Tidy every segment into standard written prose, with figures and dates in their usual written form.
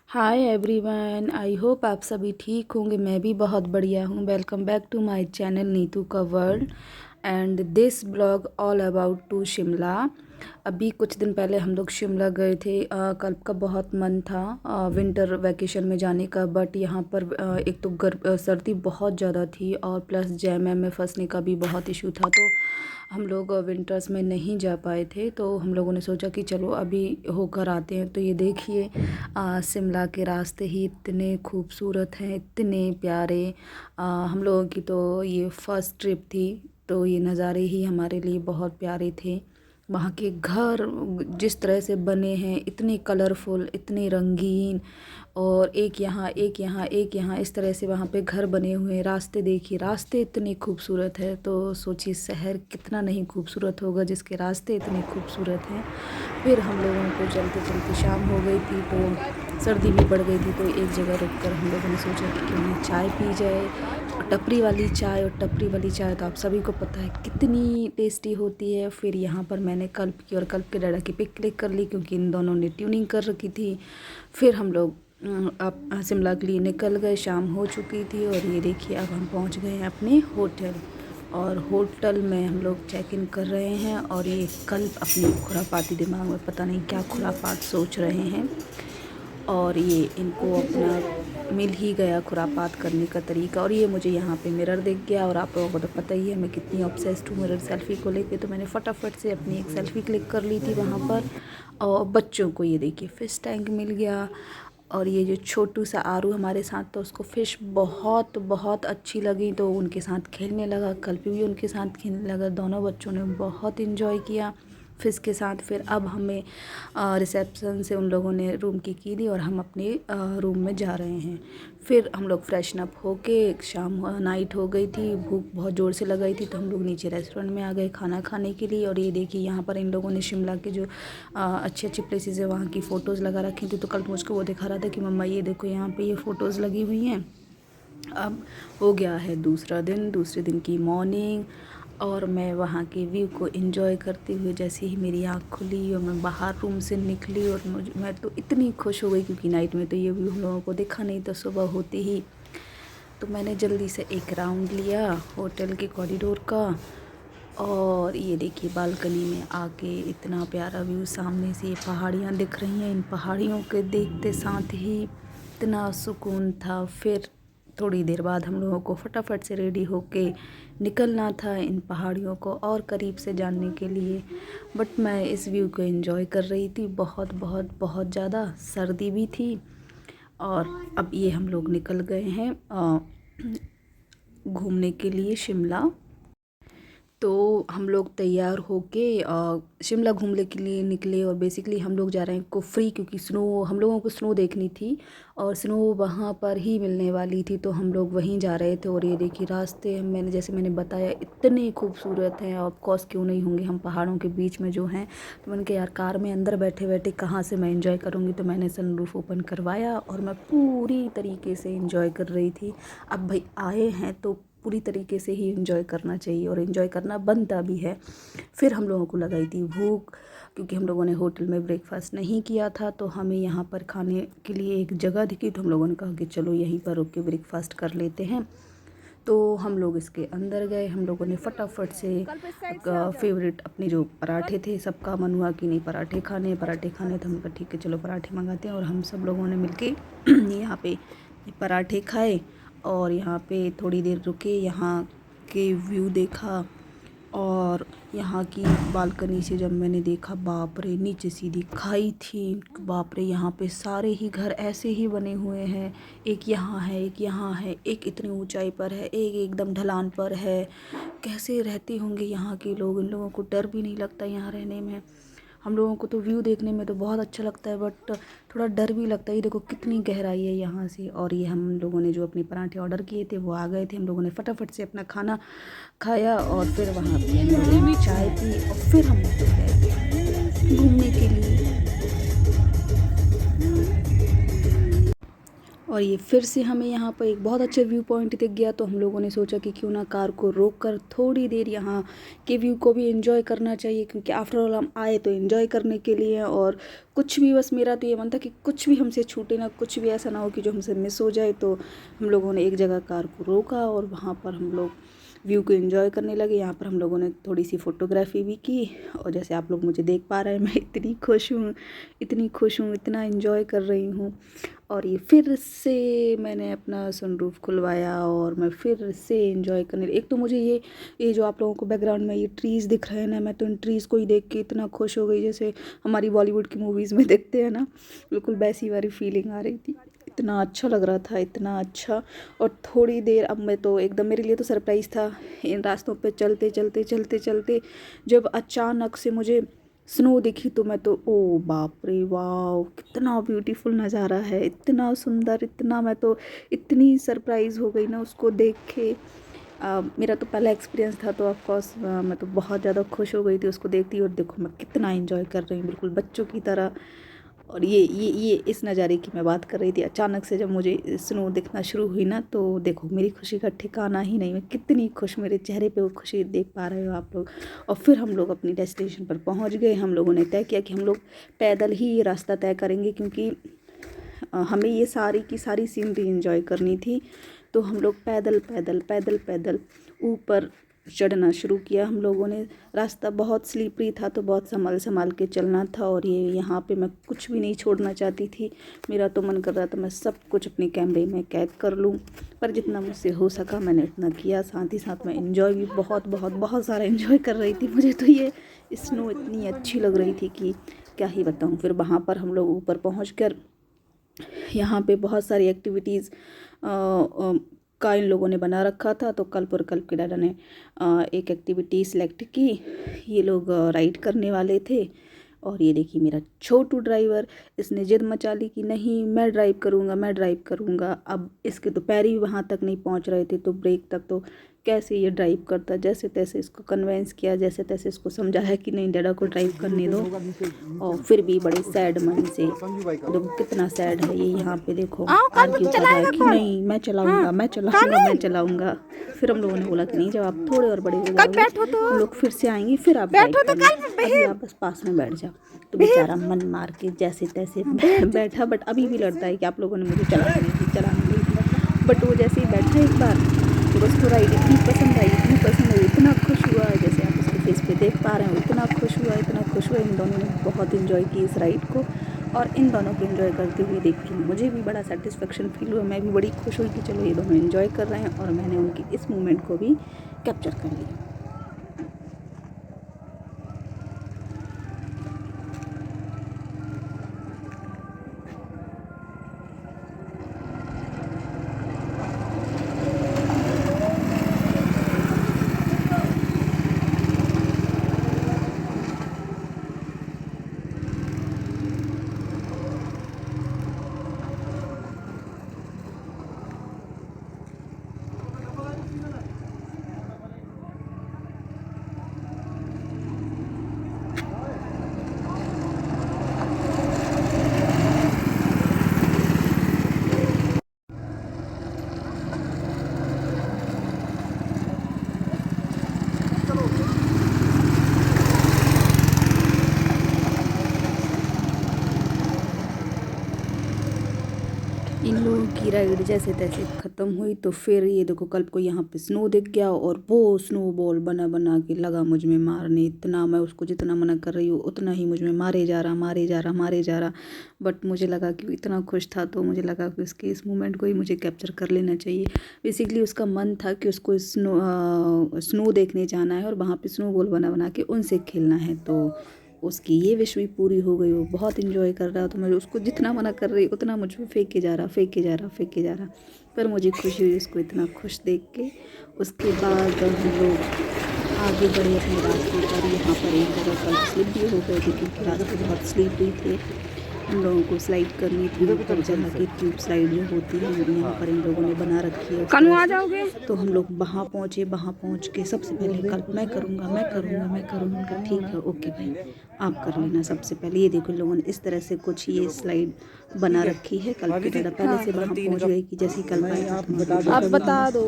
Hi everyone, I hope आप सभी ठीक होंगे। मैं भी बहुत बढ़िया हूँ। Welcome back to my channel Neetu का world and this blog all about to Shimla. अभी कुछ दिन पहले हम लोग शिमला गए थे। कल का बहुत मन था विंटर वैकेशन में जाने का, बट यहाँ पर एक तो सर्दी बहुत ज़्यादा थी और प्लस जैम में फंसने का भी बहुत इशू था, तो हम लोग विंटर्स में नहीं जा पाए थे। तो हम लोगों ने सोचा कि चलो अभी होकर आते हैं। तो ये देखिए शिमला के रास्ते ही इतने खूबसूरत हैं, इतने प्यारे। हम लोगों की तो ये फर्स्ट ट्रिप थी, तो ये नज़ारे ही हमारे लिए बहुत प्यारे थे। वहाँ के घर जिस तरह से बने हैं, इतने कलरफुल, इतने रंगीन, और एक यहाँ एक यहाँ एक यहाँ, इस तरह से वहाँ पे घर बने हुए हैं। रास्ते देखिए, रास्ते इतने खूबसूरत है, तो सोचिए शहर कितना नहीं खूबसूरत होगा जिसके रास्ते इतने खूबसूरत हैं। फिर हम लोगों को चलते चलते शाम हो गई थी, तो सर्दी भी बढ़ गई थी, तो एक जगह रुक कर हम लोगों ने सोचा कि क्यों नहीं चाय पी जाए। टपरी वाली चाय, और टपरी वाली चाय तो आप सभी को पता है कितनी टेस्टी होती है। फिर यहाँ पर मैंने कल्प की और कल्प के डाटा की पिक क्लिक कर ली, क्योंकि इन दोनों ने ट्यूनिंग कर रखी थी। फिर हम लोग अब शिमला के लिए निकल गए। शाम हो चुकी थी और ये देखिए अब हम पहुँच गए हैं अपने होटल, और होटल में हम लोग चेक इन कर रहे हैं। और ये कल्प अपनी खुरापाती दिमाग में पता नहीं क्या खुरापात सोच रहे हैं, और ये इनको अपना मिल ही गया खुरापात करने का तरीका। और ये मुझे यहाँ पे मिरर दिख गया, और आप लोगों को तो पता ही है मैं कितनी ऑब्सेस्ड हूँ मिरर सेल्फ़ी को लेके। तो मैंने फटाफट से अपनी एक सेल्फ़ी क्लिक कर ली थी वहाँ पर। और बच्चों को ये देखिए फ़िश टैंक मिल गया, और ये जो छोटू सा आरू हमारे साथ, तो उसको फ़िश बहुत बहुत अच्छी लगी, तो उनके साथ खेलने लगा। कल्प भी उनके साथ खेलने लगा। दोनों बच्चों ने बहुत इन्जॉय किया फ़िश के साथ। फिर अब हमें रिसेप्शन से उन लोगों ने रूम की दी, और हम अपने रूम में जा रहे हैं। फिर हम लोग फ्रेशन अप होके, नाइट हो गई थी, भूख बहुत ज़ोर से लगाई थी, तो हम लोग नीचे रेस्टोरेंट में आ गए खाना खाने के लिए। और ये देखिए यहाँ पर इन लोगों ने शिमला के जो अच्छी अच्छी प्लेसेस है वहाँ की फ़ोटोज़ लगा रखी थी। तो कल मुझको वो दिखा रहा था कि मम्मा ये देखो यहाँ पे ये फ़ोटोज़ लगी हुई हैं। अब हो गया है दूसरा दिन, दूसरे दिन की मॉर्निंग, और मैं वहाँ के व्यू को एंजॉय करते हुए जैसे ही मेरी आँख खुली और मैं बाहर रूम से निकली, और मैं तो इतनी खुश हो गई, क्योंकि नाइट में तो ये व्यू हम लोगों को दिखा नहीं था सुबह होते ही। तो मैंने जल्दी से एक राउंड लिया होटल के कॉरिडोर का, और ये देखिए बालकनी में आके इतना प्यारा व्यू, सामने से ये पहाड़ियाँ दिख रही हैं। इन पहाड़ियों के देखते साथ ही इतना सुकून था। फिर थोड़ी देर बाद हम लोगों को फटाफट से रेडी होके निकलना था इन पहाड़ियों को और करीब से जानने के लिए। बट मैं इस व्यू को एंजॉय कर रही थी बहुत बहुत बहुत ज़्यादा। सर्दी भी थी। और अब ये हम लोग निकल गए हैं घूमने के लिए शिमला। तो हम लोग तैयार होके शिमला घूमने के लिए निकले, और बेसिकली हम लोग जा रहे हैं कुफरी, क्योंकि स्नो, हम लोगों को स्नो देखनी थी और स्नो वहाँ पर ही मिलने वाली थी, तो हम लोग वहीं जा रहे थे। और ये देखिए रास्ते, जैसे मैंने बताया, इतने खूबसूरत हैं। ऑफ कोर्स क्यों नहीं होंगे, हम पहाड़ों के बीच में जो हैं। तो मैंने कहा यार कार में अंदर बैठे बैठे कहाँ से मैं इंजॉय करूँगी, तो मैंने सनरूफ ओपन करवाया और मैं पूरी तरीके से इंजॉय कर रही थी। अब भाई आए हैं तो पूरी तरीके से ही एंजॉय करना चाहिए, और एंजॉय करना बनता भी है। फिर हम लोगों को लगाई थी भूख, क्योंकि हम लोगों ने होटल में ब्रेकफास्ट नहीं किया था, तो हमें यहाँ पर खाने के लिए एक जगह दिखी, तो हम लोगों ने कहा कि चलो यहीं पर रुक के ब्रेकफास्ट कर लेते हैं। तो हम लोग इसके अंदर गए। हम लोगों ने फटाफट से फेवरेट अपने जो पराठे थे, सबका मन हुआ कि नहीं पराठे खाने, पराठे खाने, तो हम कहा ठीक है चलो पराठे मंगाते हैं। और हम सब लोगों ने मिलके यहाँ पे पराठे खाए, और यहाँ पे थोड़ी देर रुके, यहाँ के व्यू देखा। और यहाँ की बालकनी से जब मैंने देखा, बाप रे, नीचे सीधी खाई थी। बाप रे, यहाँ पे सारे ही घर ऐसे ही बने हुए हैं। एक यहाँ है, एक यहाँ है, एक इतनी ऊंचाई पर है, एक एकदम ढलान पर है। कैसे रहते होंगे यहाँ के लोग, इन लोगों को डर भी नहीं लगता यहाँ रहने में। हम लोगों को तो व्यू देखने में तो बहुत अच्छा लगता है, बट थोड़ा डर भी लगता है। ये देखो कितनी गहराई है यहाँ से। और ये हम लोगों ने जो अपने पराठे ऑर्डर किए थे वो आ गए थे। हम लोगों ने फटाफट से अपना खाना खाया, और फिर वहाँ पे हम लोगों ने चाय पी, और फिर हम लोग गए घूमने के लिए। और ये फिर से हमें यहाँ पर एक बहुत अच्छा व्यू पॉइंट दिख गया, तो हम लोगों ने सोचा कि क्यों ना कार को रोक कर थोड़ी देर यहाँ के व्यू को भी एंजॉय करना चाहिए, क्योंकि आफ्टर ऑल हम आए तो एंजॉय करने के लिए। और कुछ भी, बस मेरा तो ये मन था कि कुछ भी हमसे छूटे ना, कुछ भी ऐसा ना हो कि जो हमसे मिस हो जाए। तो हम लोगों ने एक जगह कार को रोका और वहाँ पर हम लोग व्यू को एंजॉय करने लगे। यहाँ पर हम लोगों ने थोड़ी सी फ़ोटोग्राफी भी की, और जैसे आप लोग मुझे देख पा रहे हैं, मैं इतनी खुश हूँ, इतना एंजॉय कर रही हूँ। और ये फिर से मैंने अपना सनरूफ खुलवाया और मैं फिर से एंजॉय करने। एक तो मुझे ये जो आप लोगों को बैकग्राउंड में ये ट्रीज़ दिख रहे हैं ना, मैं तो इन ट्रीज़ को ही देख के इतना खुश हो गई, जैसे हमारी बॉलीवुड की मूवीज़ में देखते हैं ना, बिल्कुल वैसी वाली फीलिंग आ रही थी। इतना अच्छा लग रहा था, इतना अच्छा। और थोड़ी देर, अब मैं तो एकदम, मेरे लिए तो सरप्राइज़ था। इन रास्तों पे चलते जब अचानक से मुझे स्नो दिखी, तो मैं तो ओ बाप रे वाह, कितना ब्यूटीफुल नज़ारा है, इतना सुंदर, इतना, मैं तो इतनी सरप्राइज़ हो गई ना उसको देख के। मेरा तो पहला एक्सपीरियंस था, तो ऑफकोर्स मैं तो बहुत ज़्यादा खुश हो गई थी उसको देखती। और देखो मैं कितना एंजॉय कर रही हूँ, बिल्कुल बच्चों की तरह। और ये इस नज़ारे की मैं बात कर रही थी। अचानक से जब मुझे स्नो दिखना शुरू हुई ना, तो देखो मेरी खुशी का ठिकाना ही नहीं, मैं कितनी खुश, मेरे चेहरे पे वो खुशी देख पा रहे हो आप लोग। और फिर हम लोग अपनी डेस्टिनेशन पर पहुंच गए। हम लोगों ने तय किया कि हम लोग पैदल ही ये रास्ता तय करेंगे, क्योंकि हमें ये सारी की सारी सीनरी एंजॉय करनी थी। तो हम लोग पैदल ऊपर चढ़ना शुरू किया हम लोगों ने। रास्ता बहुत स्लीपरी था, तो बहुत संभाल के चलना था। और ये यहाँ पे मैं कुछ भी नहीं छोड़ना चाहती थी। मेरा तो मन कर रहा था मैं सब कुछ अपने कैमरे में कैद कर लूँ, पर जितना मुझसे हो सका मैंने उतना किया। साथ ही साथ मैं एंजॉय भी बहुत सारा एंजॉय कर रही थी। मुझे तो ये स्नो इतनी अच्छी लग रही थी कि क्या ही बताऊँ। फिर वहाँ पर हम लोग ऊपर पहुँच कर यहाँ पे बहुत सारी एक्टिविटीज़ का इन लोगों ने बना रखा था। तो कल्प के दादा ने एक एक्टिविटी सिलेक्ट की। ये लोग राइड करने वाले थे। और ये देखिए मेरा छोटू ड्राइवर, इसने जिद मचा ली कि नहीं मैं ड्राइव करूँगा। अब इसके तो पैर ही वहाँ तक नहीं पहुँच रहे थे, तो ब्रेक तक, तो कैसे ये ड्राइव करता। जैसे तैसे इसको कन्वेंस किया, जैसे तैसे इसको समझाया कि नहीं डैडा को ड्राइव करने दो। और फिर भी बड़े सैड मन से, देखो कितना सैड है ये। यहाँ पे देखो आर्ग्यू कर रहा है कि नहीं मैं चलाऊंगा। फिर हम लोगों ने बोला कि नहीं, जब आप थोड़े और बड़े हो जाओगे हम लोग फिर से आएंगे, फिर आप ड्राइव करना, अभी आप बस पास में बैठ जाओ। तो बेचारा मन मार के जैसे तैसे बैठा, बट अभी भी लड़ता है कि आप लोगों ने मुझे चलाने नहीं दी। बट वो जैसे ही बैठा एक बार, तो बस थोड़ा इतनी पसंद आई, इतना खुश हुआ, जैसे आप उसके फेस पे देख पा रहे हो, इतना खुश हुआ। इन दोनों ने बहुत इन्जॉय की इस राइड को। और इन दोनों को एंजॉय करते हुए देख के मुझे भी बड़ा सेटिस्फेक्शन फील हुआ। मैं भी बड़ी खुश हुई कि चलो ये दोनों एंजॉय कर रहे हैं, और मैंने उनकी इस मोमेंट को भी कैप्चर कर लिया। इन लोगों की राइड जैसे तैसे ख़त्म हुई, तो फिर ये देखो कल्प को यहाँ पे स्नो दिख गया, और वो स्नो बॉल बना के लगा मुझ में मारने। इतना मैं उसको जितना मना कर रही हूँ उतना ही मुझ में मारे जा रहा। बट मुझे लगा कि इतना खुश था, तो मुझे लगा कि उसके इस मोमेंट को ही मुझे कैप्चर कर लेना चाहिए। बेसिकली उसका मन था कि उसको स्नो देखने जाना है, और वहाँ पर स्नो बॉल बना के उनसे खेलना है। तो उसकी ये विश भी पूरी हो गई। वो बहुत इन्जॉय कर रहा, तो मैं उसको जितना मना कर रही उतना मुझ पर फेंके जा रहा। पर मुझे खुशी हुई उसको इतना खुश देख के। उसके बाद जब हम लोग आगे बढ़े अपने रास्ते पर, यहाँ पर एक जगह पर स्लिप भी हो गए थे, क्योंकि रास्ते बहुत स्लीपरी थे। हम लोगों को स्लाइड करनी थी, ऊपर जगह की ट्यूब स्लाइड जो होती है यहाँ पर इन लोगों ने बना रखी है। कल आ जाओगे? तो हम लोग वहाँ पहुँच के सबसे पहले कल मैं करूँगा। उनका ठीक है, ओके भाई। आप कर लेना सबसे पहले। ये देखो लोगों ने इस तरह से कुछ ये स्लाइड बना रखी है कल्प की तरह। पहले से वहाँ पहुँच गई कि जैसे ही कल्प आया आप बता दो।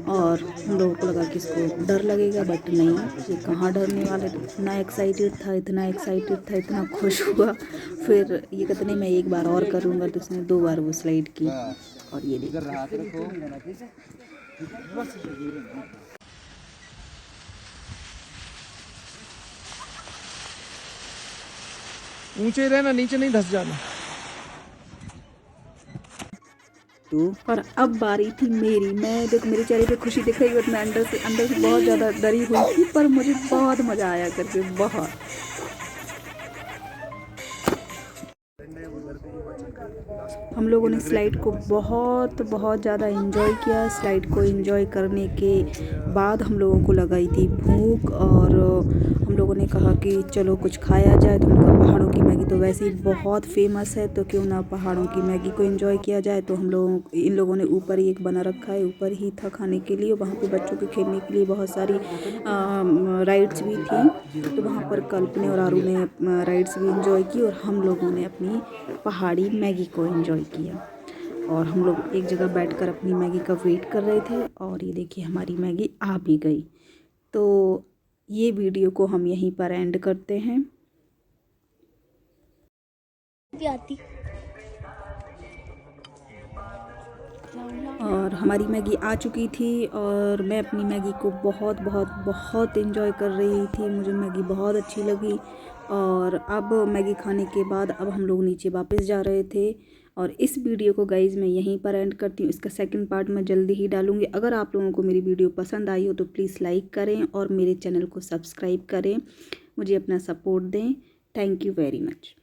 और हम लोगों को लगा कि इसको डर लगेगा, बट नहीं, ये कहाँ डरने वाला। इतना एक्साइटेड था, इतना एक्साइटेड था, इतना खुश हुआ। फिर ये कहते नहीं मैं एक बार और करूँगा, तो उसने 2 बार वो स्लाइड की। और ये देखो ऊंचे रहना, नीचे नहीं धस जाना। और अब बारी थी मेरी। मैं देखो मेरे चेहरे पे खुशी दिख रही है, बट मैं अंदर से बहुत ज़्यादा डरी हुई थी, पर मुझे बहुत मज़ा आया करके, बहुत। हम लोगों ने स्लाइड को बहुत बहुत ज़्यादा एंजॉय किया। स्लाइड को एंजॉय करने के बाद हम लोगों को लगाई थी भूख, और हम लोगों ने कहा कि चलो कुछ खाया जाए। तो उनका पहाड़ों की मैगी तो वैसे ही बहुत फेमस है, तो क्यों ना पहाड़ों की मैगी को एंजॉय किया जाए। तो इन लोगों ने ऊपर ही एक बना रखा है, ऊपर ही था खाने के लिए। वहाँ पे बच्चों के खेलने के लिए बहुत सारी राइड्स भी थी, तो वहाँ पर कल्प ने और आरू ने राइड्स भी एंजॉय की, और हम लोगों ने अपनी पहाड़ी मैगी को एंजॉय किया। और हम लोग एक जगह बैठकर अपनी मैगी का वेट कर रहे थे, और ये देखिए हमारी मैगी आ भी गई। तो ये वीडियो को हम यहीं पर एंड करते हैं। और हमारी मैगी आ चुकी थी, और मैं अपनी मैगी को बहुत बहुत बहुत एंजॉय कर रही थी। मुझे मैगी बहुत अच्छी लगी। और अब मैगी खाने के बाद अब हम लोग नीचे वापस जा रहे थे। और इस वीडियो को गाइज़ मैं यहीं पर एंड करती हूँ। इसका सेकंड पार्ट मैं जल्दी ही डालूँगी। अगर आप लोगों को मेरी वीडियो पसंद आई हो तो प्लीज़ लाइक करें और मेरे चैनल को सब्सक्राइब करें, मुझे अपना सपोर्ट दें। Thank you very much.